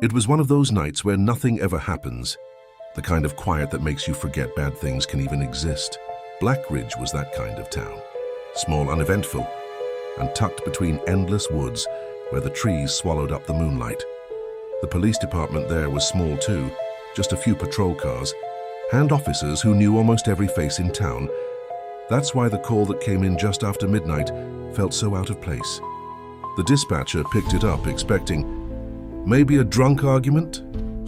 It was one of those nights where nothing ever happens, the kind of quiet that makes you forget bad things can even exist. Black Ridge was that kind of town. Small, uneventful, and tucked between endless woods where the trees swallowed up the moonlight. The police department there was small too, just a few patrol cars, and officers who knew almost every face in town. That's why the call that came in just after midnight felt so out of place. The dispatcher picked it up expecting maybe a drunk argument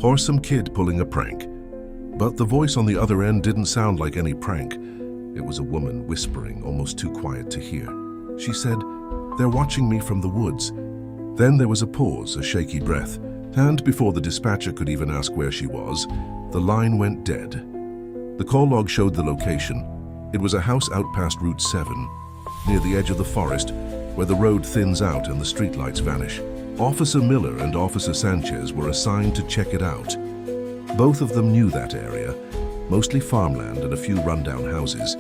or some kid pulling a prank. But the voice on the other end didn't sound like any prank. It was a woman whispering, almost too quiet to hear. She said, "They're watching me from the woods." Then there was a pause, a shaky breath, and before the dispatcher could even ask where she was, the line went dead. The call log showed the location. It was a house out past Route 7, near the edge of the forest, where the road thins out and the streetlights vanish. Officer Miller and Officer Sanchez were assigned to check it out. Both of them knew that area, mostly farmland and a few rundown houses,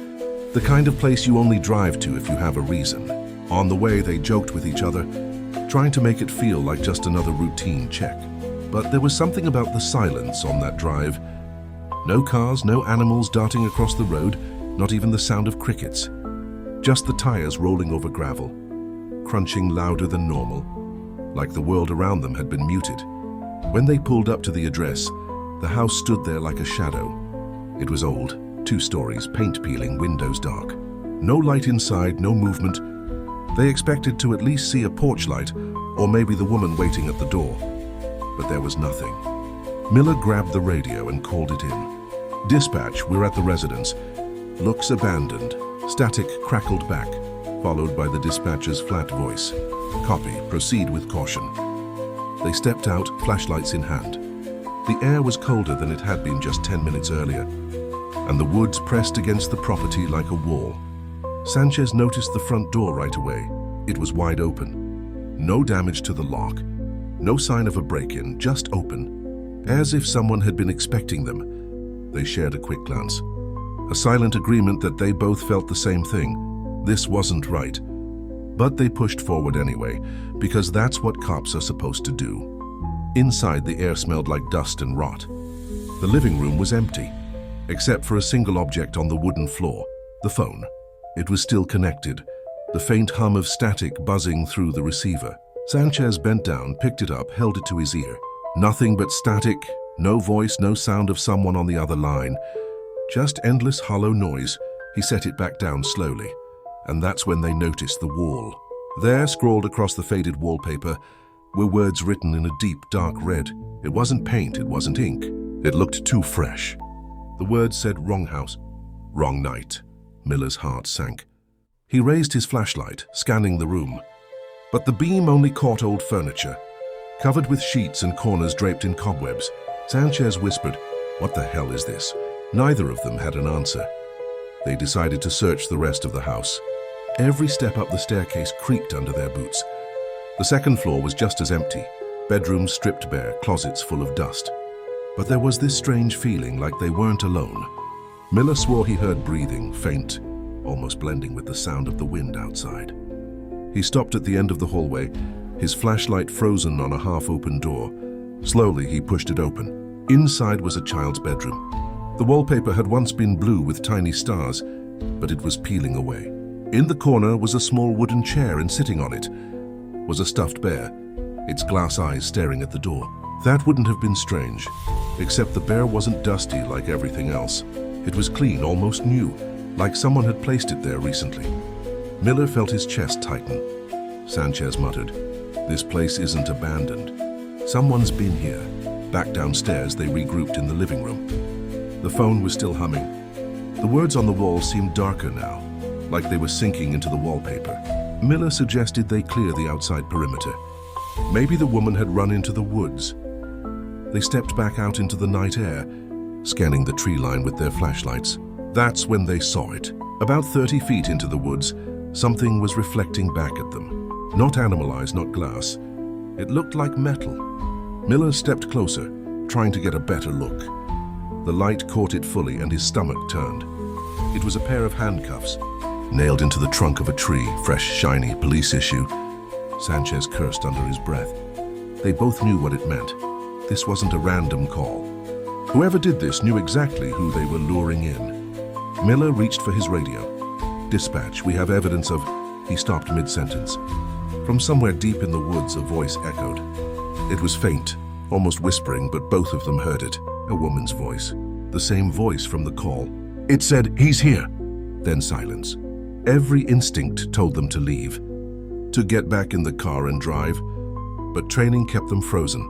the kind of place you only drive to if you have a reason. On the way, they joked with each other, trying to make it feel like just another routine check. But there was something about the silence on that drive. No cars, no animals darting across the road, not even the sound of crickets. Just the tires rolling over gravel, crunching louder than normal, like the world around them had been muted. When they pulled up to the address, the house stood there like a shadow. It was old, 2 stories, paint peeling, windows dark. No light inside, no movement. They expected to at least see a porch light, or maybe the woman waiting at the door. But there was nothing. Miller grabbed the radio and called it in. "Dispatch, we're at the residence. Looks abandoned." Static crackled back, followed by the dispatcher's flat voice. "Copy, proceed with caution." They stepped out, flashlights in hand. The air was colder than it had been just 10 minutes earlier, and the woods pressed against the property like a wall. Sanchez noticed the front door right away. It was wide open. No damage to the lock. No sign of a break-in, just open, as if someone had been expecting them. They shared a quick glance. A silent agreement that they both felt the same thing. This wasn't right. But they pushed forward anyway, because that's what cops are supposed to do. Inside, the air smelled like dust and rot. The living room was empty, except for a single object on the wooden floor, the phone. It was still connected, the faint hum of static buzzing through the receiver. Sanchez bent down, picked it up, held it to his ear. Nothing but static, no voice, no sound of someone on the other line. Just endless hollow noise. He set it back down slowly, and that's when they noticed the wall. There, scrawled across the faded wallpaper, were words written in a deep, dark red. It wasn't paint, it wasn't ink. It looked too fresh. The words said, "Wrong house, wrong night." Miller's heart sank. He raised his flashlight, scanning the room. But the beam only caught old furniture, covered with sheets and corners draped in cobwebs. Sanchez whispered, "What the hell is this?" Neither of them had an answer. They decided to search the rest of the house. Every step up the staircase creaked under their boots. The second floor was just as empty, bedrooms stripped bare, closets full of dust. But there was this strange feeling like they weren't alone. Miller swore he heard breathing, faint, almost blending with the sound of the wind outside. He stopped at the end of the hallway, his flashlight frozen on a half-open door. Slowly, he pushed it open. Inside was a child's bedroom. The wallpaper had once been blue with tiny stars, but it was peeling away. In the corner was a small wooden chair, and sitting on it was a stuffed bear, its glass eyes staring at the door. That wouldn't have been strange, except the bear wasn't dusty like everything else. It was clean, almost new, like someone had placed it there recently. Miller felt his chest tighten. Sanchez muttered, "This place isn't abandoned. Someone's been here." Back downstairs, they regrouped in the living room. The phone was still humming. The words on the wall seemed darker now, like they were sinking into the wallpaper. Miller suggested they clear the outside perimeter. Maybe the woman had run into the woods. They stepped back out into the night air, scanning the tree line with their flashlights. That's when they saw it. About 30 feet into the woods, something was reflecting back at them. Not animal eyes, not glass. It looked like metal. Miller stepped closer, trying to get a better look. The light caught it fully and his stomach turned. It was a pair of handcuffs, nailed into the trunk of a tree, fresh, shiny, police issue. Sanchez cursed under his breath. They both knew what it meant. This wasn't a random call. Whoever did this knew exactly who they were luring in. Miller reached for his radio. "Dispatch, we have evidence of..." He stopped mid-sentence. From somewhere deep in the woods, a voice echoed. It was faint, almost whispering, but both of them heard it. A woman's voice. The same voice from the call. It said, "He's here." Then silence. Every instinct told them to leave, to get back in the car and drive, but training kept them frozen.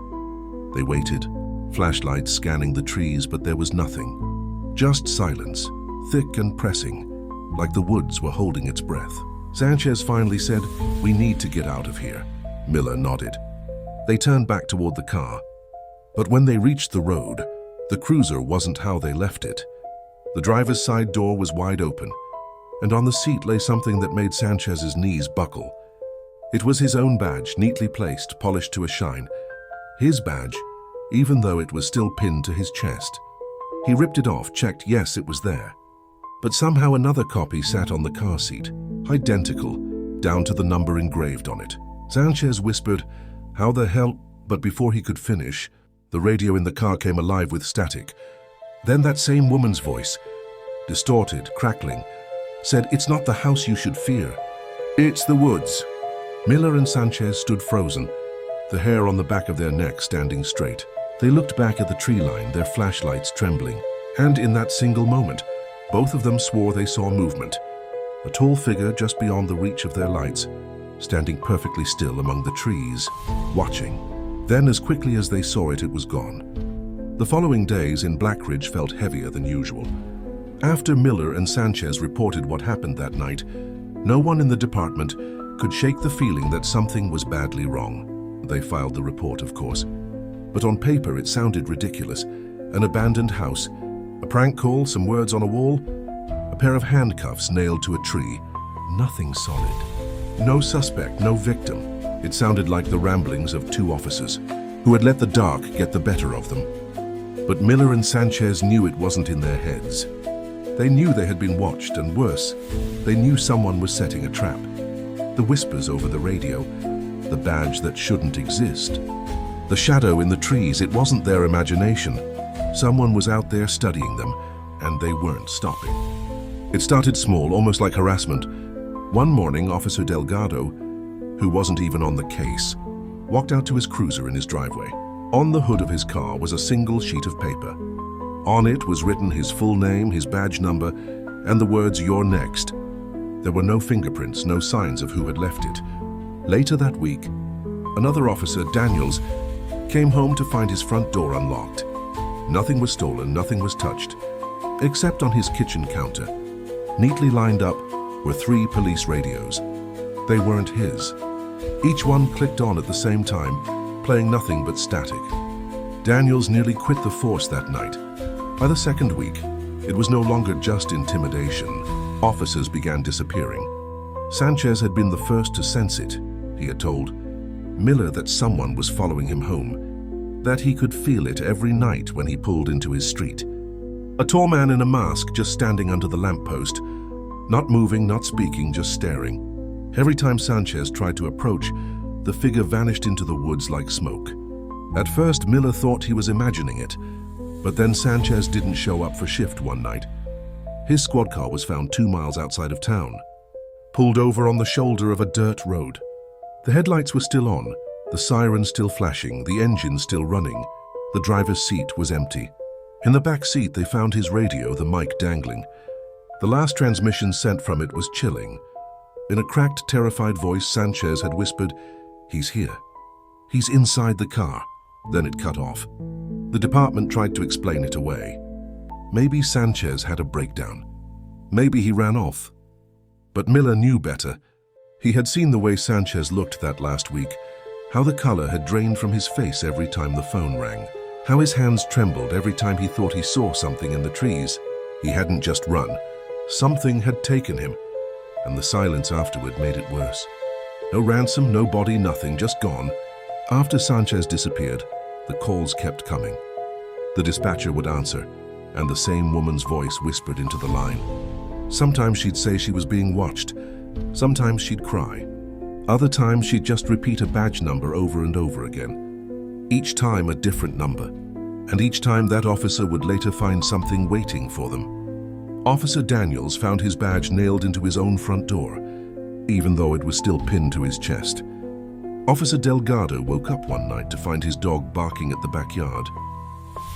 They waited, flashlights scanning the trees, but there was nothing. Just silence, thick and pressing, like the woods were holding its breath. Sanchez finally said, "We need to get out of here." Miller nodded. They turned back toward the car. But when they reached the road, the cruiser wasn't how they left it. The driver's side door was wide open, and on the seat lay something that made Sanchez's knees buckle. It was his own badge, neatly placed, polished to a shine. His badge, even though it was still pinned to his chest. He ripped it off, checked, yes, it was there. But somehow another copy sat on the car seat, identical, down to the number engraved on it. Sanchez whispered, "How the hell?" But before he could finish, the radio in the car came alive with static. Then that same woman's voice, distorted, crackling, said, "It's not the house you should fear. It's the woods." Miller and Sanchez stood frozen, the hair on the back of their necks standing straight. They looked back at the tree line, their flashlights trembling. And in that single moment, both of them swore they saw movement. A tall figure just beyond the reach of their lights, standing perfectly still among the trees, watching. Then, as quickly as they saw it, it was gone. The following days in Blackridge felt heavier than usual. After Miller and Sanchez reported what happened that night, no one in the department could shake the feeling that something was badly wrong. They filed the report, of course. But on paper it sounded ridiculous. An abandoned house, a prank call, some words on a wall, a pair of handcuffs nailed to a tree. Nothing solid. No suspect, no victim. It sounded like the ramblings of two officers who had let the dark get the better of them. But Miller and Sanchez knew it wasn't in their heads. They knew they had been watched, and worse, they knew someone was setting a trap. The whispers over the radio, the badge that shouldn't exist, the shadow in the trees, it wasn't their imagination. Someone was out there studying them, and they weren't stopping. It started small, almost like harassment. One morning, Officer Delgado, who wasn't even on the case, walked out to his cruiser in his driveway. On the hood of his car was a single sheet of paper. On it was written his full name, his badge number, and the words, "You're next." There were no fingerprints, no signs of who had left it. Later that week, another officer, Daniels, came home to find his front door unlocked. Nothing was stolen, nothing was touched, except on his kitchen counter. Neatly lined up were 3 police radios. They weren't his. Each one clicked on at the same time, playing nothing but static. Daniels nearly quit the force that night. By the second week, it was no longer just intimidation. Officers began disappearing. Sanchez had been the first to sense it. He had told Miller that someone was following him home, that he could feel it every night when he pulled into his street. A tall man in a mask just standing under the lamppost, not moving, not speaking, just staring. Every time Sanchez tried to approach, the figure vanished into the woods like smoke. At first, Miller thought he was imagining it, but then Sanchez didn't show up for shift one night. His squad car was found 2 miles outside of town, pulled over on the shoulder of a dirt road. The headlights were still on, the siren still flashing, the engine still running. The driver's seat was empty. In the back seat, they found his radio, the mic dangling. The last transmission sent from it was chilling. In a cracked, terrified voice, Sanchez had whispered, "He's here. He's inside the car." Then it cut off. The department tried to explain it away. Maybe Sanchez had a breakdown. Maybe he ran off. But Miller knew better. He had seen the way Sanchez looked that last week, how the color had drained from his face every time the phone rang, how his hands trembled every time he thought he saw something in the trees. He hadn't just run. Something had taken him, and the silence afterward made it worse. No ransom, no body, nothing, just gone. After Sanchez disappeared, the calls kept coming. The dispatcher would answer, and the same woman's voice whispered into the line. Sometimes she'd say she was being watched. Sometimes she'd cry. Other times she'd just repeat a badge number over and over again. each time a different number, and each time that officer would later find something waiting for them. Officer Daniels found his badge nailed into his own front door, even though it was still pinned to his chest. Officer Delgado woke up one night to find his dog barking at the backyard.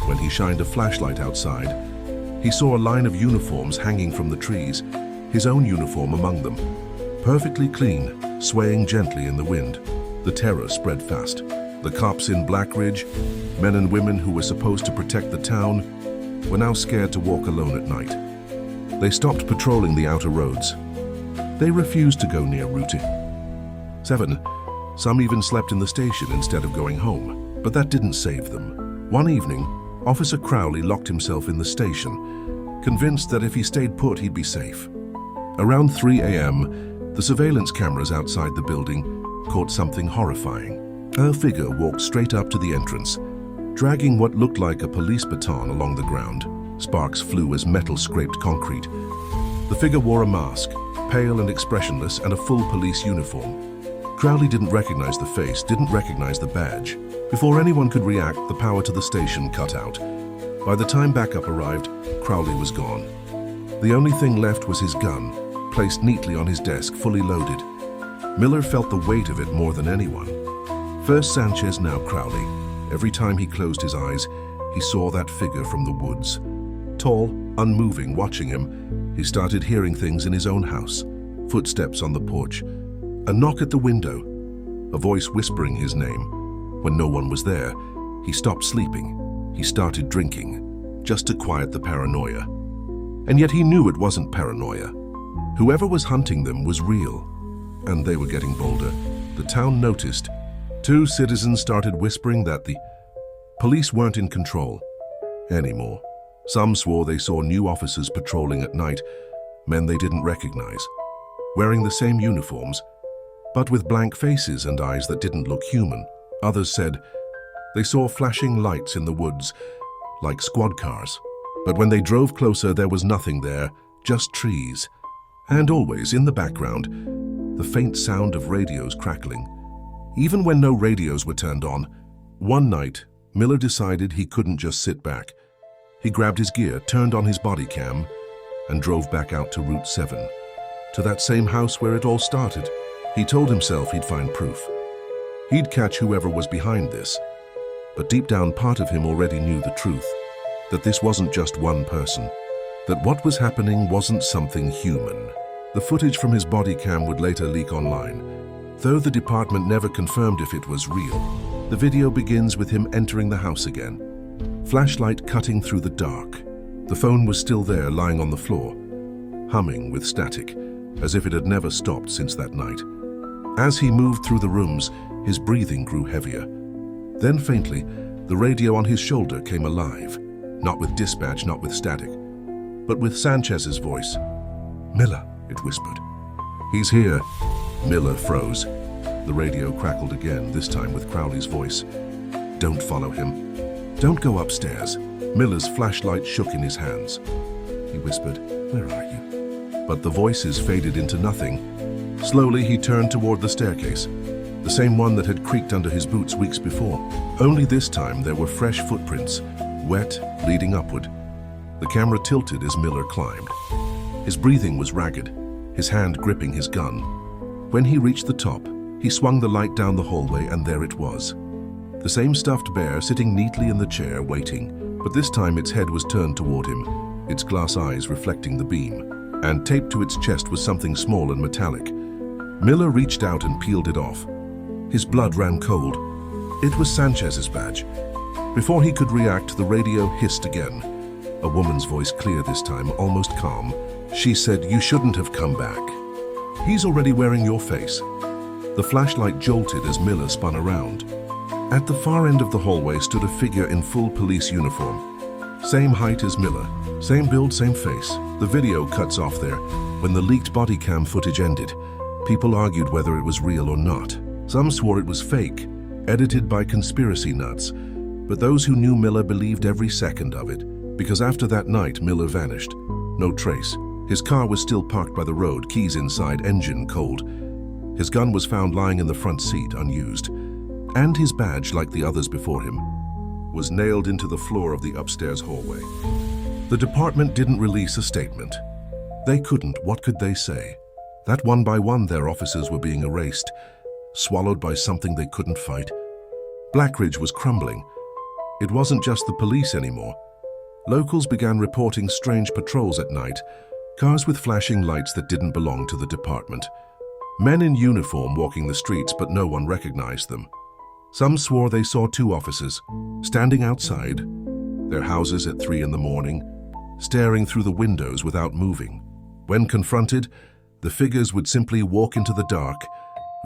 When he shined a flashlight outside, he saw a line of uniforms hanging from the trees, his own uniform among them. Perfectly clean, swaying gently in the wind. The terror spread fast. The cops in Black Ridge, men and women who were supposed to protect the town, were now scared to walk alone at night. They stopped patrolling the outer roads. They refused to go near Route 7. Some even slept in the station instead of going home, but that didn't save them. One evening, Officer Crowley locked himself in the station, convinced that if he stayed put, he'd be safe. Around 3 a.m., the surveillance cameras outside the building caught something horrifying. A figure walked straight up to the entrance, dragging what looked like a police baton along the ground. Sparks flew as metal scraped concrete. The figure wore a mask, pale and expressionless, and a full police uniform. Crowley didn't recognize the face, didn't recognize the badge. Before anyone could react, the power to the station cut out. By the time backup arrived, Crowley was gone. The only thing left was his gun, placed neatly on his desk, fully loaded. Miller felt the weight of it more than anyone. First Sanchez, now Crowley. Every time he closed his eyes, he saw that figure from the woods. Tall, unmoving, watching him, he started hearing things in his own house. Footsteps on the porch, a knock at the window, a voice whispering his name. When no one was there, he stopped sleeping. He started drinking, just to quiet the paranoia. And yet he knew it wasn't paranoia. Whoever was hunting them was real, and they were getting bolder. The town noticed. 2 citizens started whispering that the police weren't in control anymore. Some swore they saw new officers patrolling at night, men they didn't recognize, wearing the same uniforms, but with blank faces and eyes that didn't look human. Others said they saw flashing lights in the woods, like squad cars. But when they drove closer, there was nothing there, just trees. And always, in the background, the faint sound of radios crackling. Even when no radios were turned on, one night, Miller decided he couldn't just sit back. He grabbed his gear, turned on his body cam, and drove back out to Route 7, to that same house where it all started. He told himself he'd find proof. He'd catch whoever was behind this. But deep down, part of him already knew the truth, that this wasn't just one person, that what was happening wasn't something human. The footage from his body cam would later leak online, though the department never confirmed if it was real. The video begins with him entering the house again, flashlight cutting through the dark. The phone was still there, lying on the floor, humming with static, as if it had never stopped since that night. As he moved through the rooms, his breathing grew heavier. Then faintly, the radio on his shoulder came alive, not with dispatch, not with static, but with Sanchez's voice. "Miller," it whispered. "He's here." Miller froze. The radio crackled again, this time with Crowley's voice. "Don't follow him. Don't go upstairs." Miller's flashlight shook in his hands. He whispered, "Where are you?" But the voices faded into nothing. Slowly, he turned toward the staircase, the same one that had creaked under his boots weeks before. Only this time, there were fresh footprints, wet, leading upward. The camera tilted as Miller climbed. His breathing was ragged, his hand gripping his gun. When he reached the top, he swung the light down the hallway, and there it was. The same stuffed bear sitting neatly in the chair, waiting, but this time its head was turned toward him, its glass eyes reflecting the beam, and taped to its chest was something small and metallic. Miller reached out and peeled it off. His blood ran cold. It was Sanchez's badge. Before he could react, the radio hissed again. A woman's voice, clear this time, almost calm. She said, "You shouldn't have come back. He's already wearing your face." The flashlight jolted as Miller spun around. At the far end of the hallway stood a figure in full police uniform. Same height as Miller, same build, same face. The video cuts off there. When the leaked body cam footage ended, people argued whether it was real or not. Some swore it was fake, edited by conspiracy nuts. But those who knew Miller believed every second of it, because after that night, Miller vanished. No trace. His car was still parked by the road, keys inside, engine cold. His gun was found lying in the front seat, unused. and his badge, like the others before him, was nailed into the floor of the upstairs hallway. The department didn't release a statement. They couldn't. What could they say? That one by one their officers were being erased, swallowed by something they couldn't fight. Blackridge was crumbling. It wasn't just the police anymore. Locals began reporting strange patrols at night, cars with flashing lights that didn't belong to the department. Men in uniform walking the streets, but no one recognized them. Some swore they saw two officers standing outside their houses at 3 in the morning, staring through the windows without moving. When confronted, the figures would simply walk into the dark,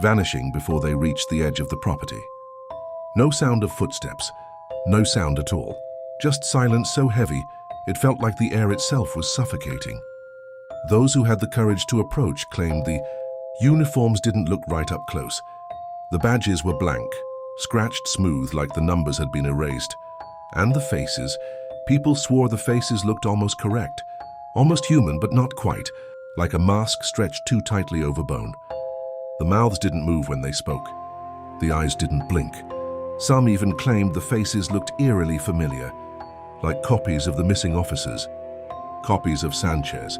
vanishing before they reached the edge of the property. No sound of footsteps, no sound at all. Just silence so heavy, it felt like the air itself was suffocating. Those who had the courage to approach claimed the uniforms didn't look right up close. The badges were blank, scratched smooth like the numbers had been erased. And the faces, people swore the faces looked almost correct, almost human but not quite, like a mask stretched too tightly over bone. The mouths didn't move when they spoke. The eyes didn't blink. Some even claimed the faces looked eerily familiar, like copies of the missing officers, copies of Sanchez,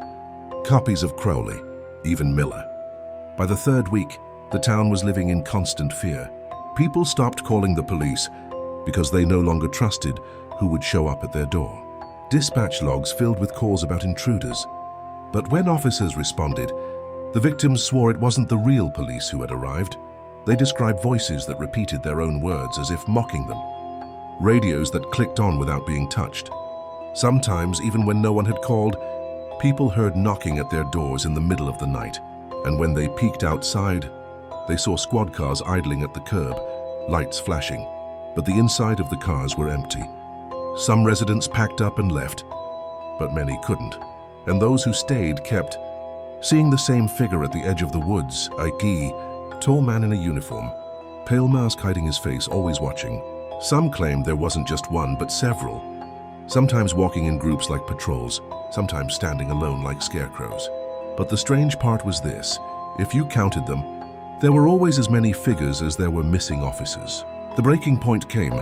copies of Crowley, even Miller. By the third week, the town was living in constant fear. People stopped calling the police because they no longer trusted who would show up at their door. Dispatch logs filled with calls about intruders. But when officers responded, the victims swore it wasn't the real police who had arrived. They described voices that repeated their own words as if mocking them. Radios that clicked on without being touched. Sometimes, even when no one had called, people heard knocking at their doors in the middle of the night. And when they peeked outside, they saw squad cars idling at the curb, lights flashing, but the inside of the cars were empty. Some residents packed up and left, but many couldn't. And those who stayed kept seeing the same figure at the edge of the woods, a tall man in a uniform, pale mask hiding his face, always watching. Some claimed there wasn't just one, but several, sometimes walking in groups like patrols, sometimes standing alone like scarecrows. But the strange part was this: if you counted them, there were always as many figures as there were missing officers. The breaking point came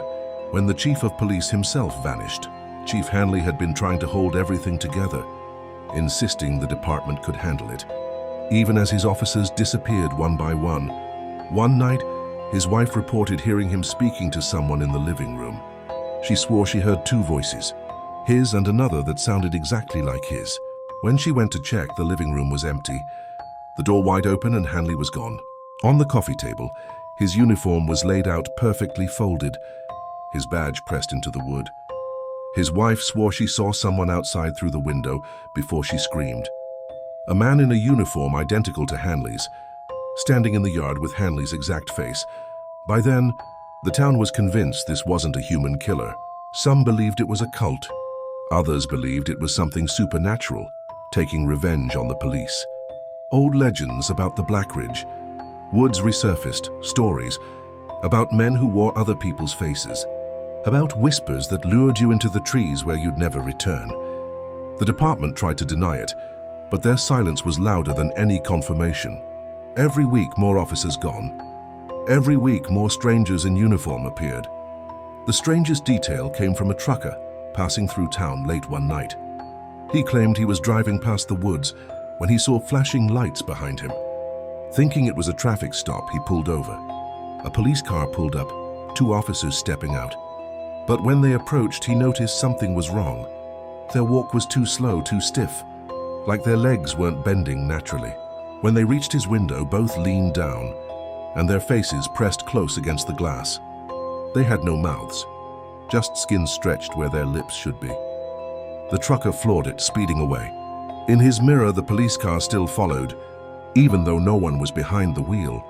when the chief of police himself vanished. Chief Hanley had been trying to hold everything together, insisting the department could handle it, even as his officers disappeared one by one. One night, his wife reported hearing him speaking to someone in the living room. She swore she heard two voices, his and another that sounded exactly like his. When she went to check, the living room was empty, the door wide open, and Hanley was gone. On the coffee table, his uniform was laid out perfectly folded, his badge pressed into the wood. His wife swore she saw someone outside through the window before she screamed. A man in a uniform identical to Hanley's, standing in the yard with Hanley's exact face. By then, the town was convinced this wasn't a human killer. Some believed it was a cult. Others believed it was something supernatural, taking revenge on the police. Old legends about the Blackridge. Woods resurfaced, stories about men who wore other people's faces, about whispers that lured you into the trees where you'd never return. The department tried to deny it, but their silence was louder than any confirmation. Every week, more officers gone. Every week, more strangers in uniform appeared. The strangest detail came from a trucker passing through town late one night. He claimed he was driving past the woods when he saw flashing lights behind him. Thinking it was a traffic stop, he pulled over. A police car pulled up, two officers stepping out. But when they approached, he noticed something was wrong. Their walk was too slow, too stiff, like their legs weren't bending naturally. When they reached his window, both leaned down, and their faces pressed close against the glass. They had no mouths, just skin stretched where their lips should be. The trucker floored it, speeding away. In his mirror, the police car still followed, even though no one was behind the wheel.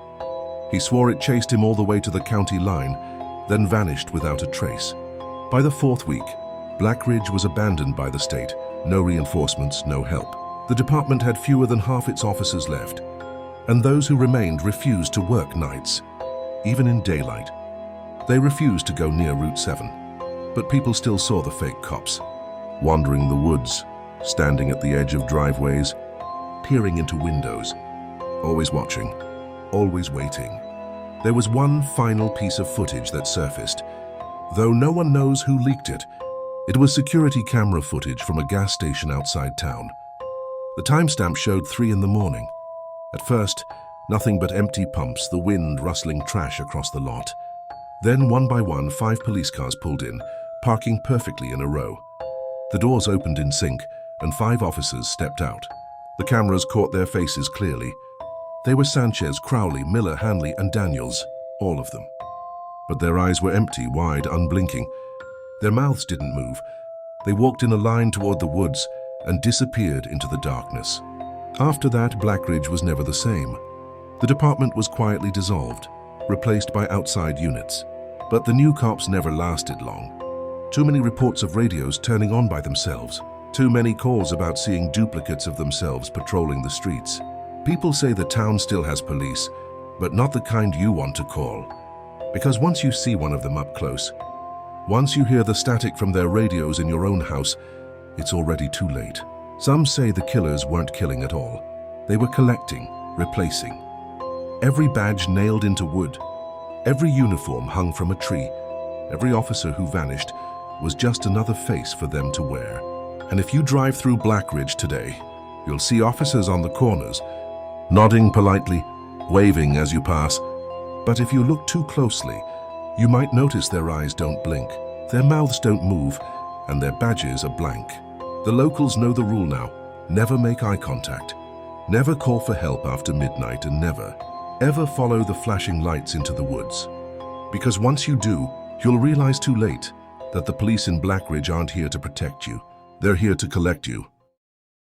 He swore it chased him all the way to the county line, then vanished without a trace. By the fourth week, Blackridge was abandoned by the state. No reinforcements, no help. The department had fewer than half its officers left, and those who remained refused to work nights, even in daylight. They refused to go near Route 7, but people still saw the fake cops, wandering the woods, standing at the edge of driveways, peering into windows, always watching, always waiting. There was one final piece of footage that surfaced, though no one knows who leaked it. It was security camera footage from a gas station outside town. The timestamp showed 3 in the morning. At first, nothing but empty pumps, the wind rustling trash across the lot. Then, one by one, 5 police cars pulled in, parking perfectly in a row. The doors opened in sync, and 5 officers stepped out. The cameras caught their faces clearly. They were Sanchez, Crowley, Miller, Hanley, and Daniels, all of them. But their eyes were empty, wide, unblinking. Their mouths didn't move. They walked in a line toward the woods and disappeared into the darkness. After that, Blackridge was never the same. The department was quietly dissolved, replaced by outside units. But the new cops never lasted long. Too many reports of radios turning on by themselves. Too many calls about seeing duplicates of themselves patrolling the streets. People say the town still has police, but not the kind you want to call. Because once you see one of them up close, once you hear the static from their radios in your own house, it's already too late. Some say the killers weren't killing at all. They were collecting, replacing. Every badge nailed into wood, every uniform hung from a tree, every officer who vanished was just another face for them to wear. And if you drive through Blackridge today, you'll see officers on the corners, nodding politely, waving as you pass. But if you look too closely, you might notice their eyes don't blink, their mouths don't move, and their badges are blank. The locals know the rule now. Never make eye contact. Never call for help after midnight, and never, ever follow the flashing lights into the woods. Because once you do, you'll realize too late that the police in Blackridge aren't here to protect you. They're here to collect you.